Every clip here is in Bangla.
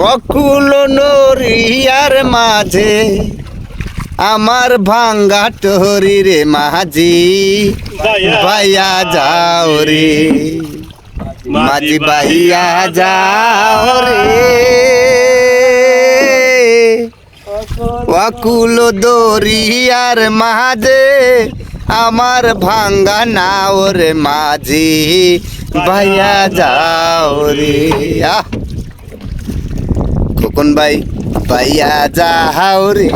অকুল নরিয়ার মাঝে আমার ভাঙ্গা টহরি রে মাঝি ভাইয়া যাও রে মাঝি ভাইয়া যাও রে অকুল দরিয়ার মাঝে আমার ভাঙ্গা নাও রে মাঝি ভাইয়া যাও রে খোকন ভাই ভাইয়া যাও রে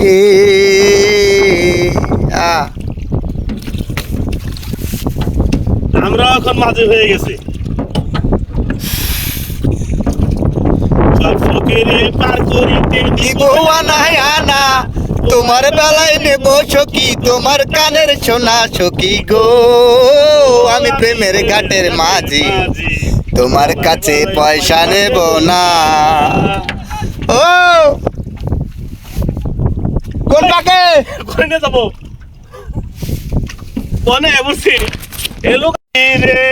আমরা এখন মাঝে হয়ে গেছি পার করিতে দিব আনায় আনা তোমার বেলায় নেব সখী তোমার কানের সোনা সখী গো আমি প্রেমের ঘাটের মাঝি তোমার কাছে পয়সা নেব না ও কোন পাকে করে নিয়ে যাবো বনে বসে এলো রে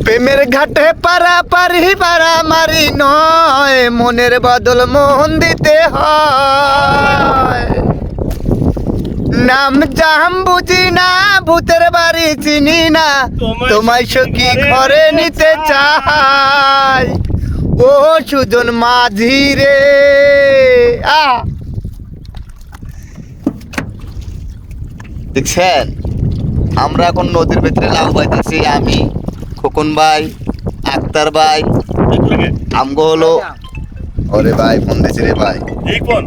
প্রেমের ঘাটে পারা পারি পারা মারি নয় মনের বদল মন দিতে হয় নাম জাম বুঝি না ভূতের বাড়ি চিনি না তোমায় সখী ঘরে নিতে চাই ও সুজন মাঝি রে দেখছেন আমরা এখন নদীর ভিতরে লাউ পাইতেছি আমি খোকন ভাই আক্তার ভাই আমগো হলো ওরে ভাই ফোন দিছি রে ভাই এই কোন